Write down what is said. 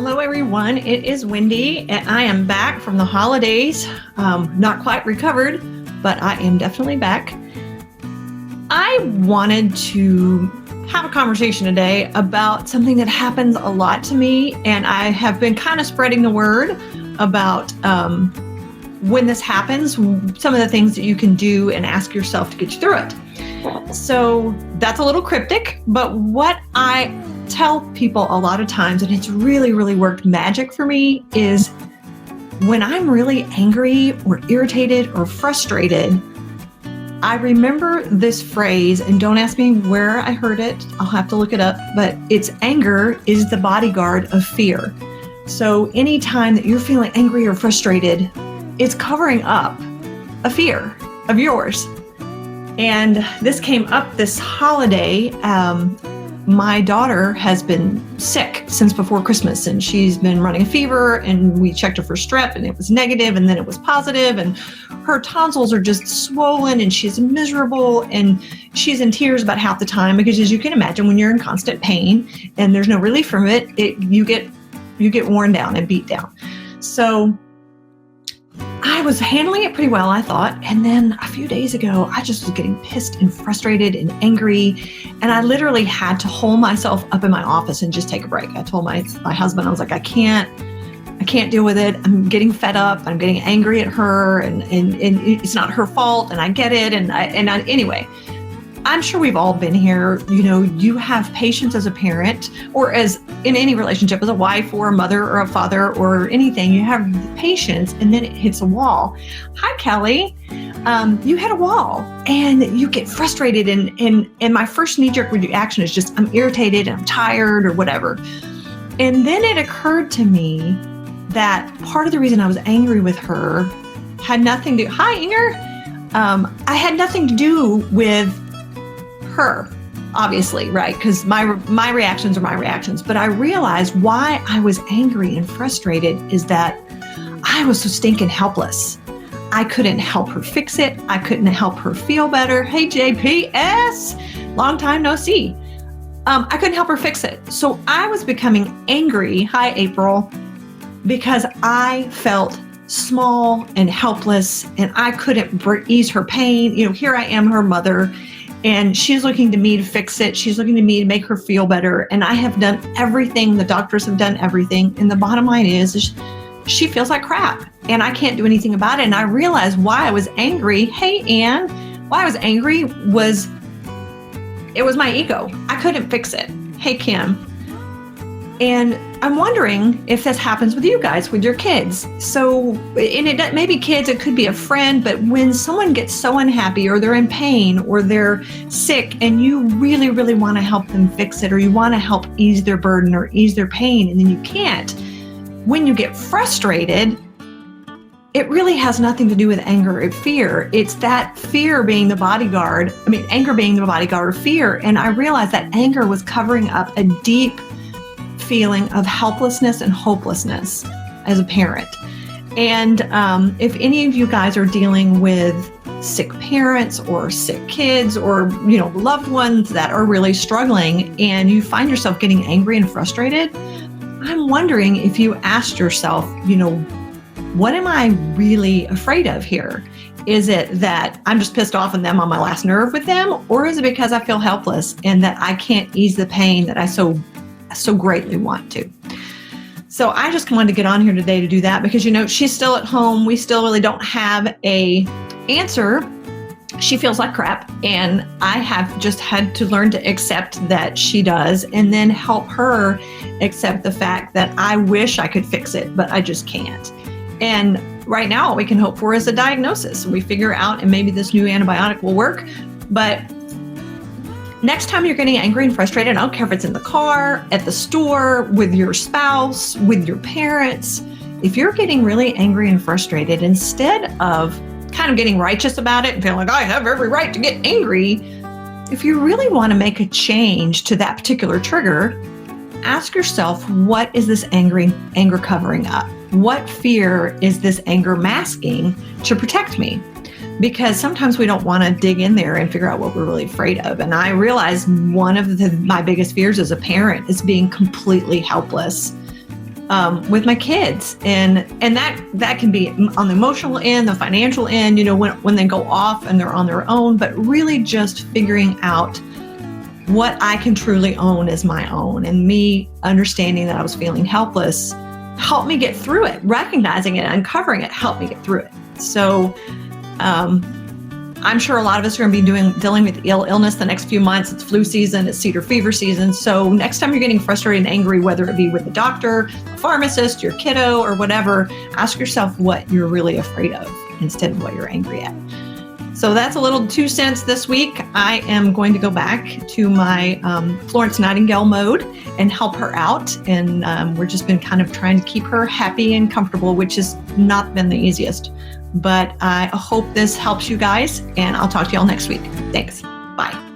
Hello, everyone. It is Wendy, and I am back from the holidays. Not quite recovered, but I am definitely back. I wanted to have a conversation today about something that happens a lot to me, and I have been kind of spreading the word about when this happens, some of the things that you can do and ask yourself to get you through it. So that's a little cryptic, but what I tell people a lot of times, and it's really, really worked magic for me, is when I'm really angry or irritated or frustrated, I remember this phrase, and don't ask me where I heard it. I'll have to look it up, but it's anger is the bodyguard of fear. So anytime that you're feeling angry or frustrated, it's covering up a fear of yours. And this came up this holiday. My daughter has been sick since before Christmas, and she's been running a fever, and we checked her for strep and it was negative, and then it was positive, and her tonsils are just swollen and she's miserable and she's in tears about half the time because, as you can imagine, when you're in constant pain and there's no relief from it, you get worn down and beat down. So I was handling it pretty well, I thought. And then a few days ago, I just was getting pissed and frustrated and angry. And I literally had to hold myself up in my office and just take a break. I told my husband, I was like, I can't deal with it. I'm getting fed up. I'm getting angry at her, and it's not her fault. And I get it. Anyway, I'm sure we've all been here. You know, you have patience as a parent, or as in any relationship, as a wife or a mother or a father or anything, you have patience, and then it hits a wall. Hi, Kelly. You hit a wall and you get frustrated, and my first knee-jerk reaction is just, I'm irritated and I'm tired or whatever. And then it occurred to me that part of the reason I was angry with her had nothing to, hi, Inger. I had nothing to do with her, obviously, right? Because my reactions are my reactions. But I realized why I was angry and frustrated is that I was so stinking helpless. I couldn't help her fix it. I couldn't help her feel better. Hey, JPS, long time no see. I couldn't help her fix it. So I was becoming angry, hi, April, because I felt small and helpless, and I couldn't ease her pain. You know, here I am, her mother, and she's looking to me to fix it. She's looking to me to make her feel better. And I have done everything. The doctors have done everything. And the bottom line is she feels like crap, and I can't do anything about it. And I realized why I was angry. Hey, Ann, why I was angry was it was my ego. I couldn't fix it. Hey, Kim. And I'm wondering if this happens with you guys, with your kids. So, and it maybe kids, it could be a friend, but when someone gets so unhappy, or they're in pain, or they're sick, and you really, really want to help them fix it, or you want to help ease their burden or ease their pain, and then you can't. When you get frustrated, it really has nothing to do with anger or fear. It's that fear being the bodyguard. Anger being the bodyguard of fear. And I realized that anger was covering up a deep feeling of helplessness and hopelessness as a parent. And if any of you guys are dealing with sick parents or sick kids, or loved ones that are really struggling, and you find yourself getting angry and frustrated, I'm wondering if you asked yourself, what am I really afraid of here? Is it that I'm just pissed off on them, on my last nerve with them? Or is it because I feel helpless and that I can't ease the pain that I so greatly want to? So I just wanted to get on here today to do that because, she's still at home. We still really don't have a answer. She feels like crap, and I have just had to learn to accept that she does, and then help her accept the fact that I wish I could fix it, but I just can't. And right now all we can hope for is a diagnosis. We figure out, and maybe this new antibiotic will work. But next time you're getting angry and frustrated, I don't care if it's in the car, at the store, with your spouse, with your parents, if you're getting really angry and frustrated, instead of kind of getting righteous about it and feeling like I have every right to get angry, if you really want to make a change to that particular trigger, ask yourself, what is this anger covering up? What fear is this anger masking to protect me? Because sometimes we don't want to dig in there and figure out what we're really afraid of. And I realize one of my biggest fears as a parent is being completely helpless with my kids, and that can be on the emotional end, the financial end, when they go off and they're on their own, but really just figuring out what I can truly own as my own, and me understanding that I was feeling helpless helped me get through it. Recognizing it, uncovering it helped me get through it. So I'm sure a lot of us are going to be dealing with illness the next few months. It's flu season, it's cedar fever season. So next time you're getting frustrated and angry, whether it be with the doctor, the pharmacist, your kiddo, or whatever, ask yourself what you're really afraid of instead of what you're angry at. So that's a little 2 cents this week. I am going to go back to my Florence Nightingale mode and help her out. And we're just been kind of trying to keep her happy and comfortable, which has not been the easiest. But I hope this helps you guys, and I'll talk to y'all next week. Thanks. Bye.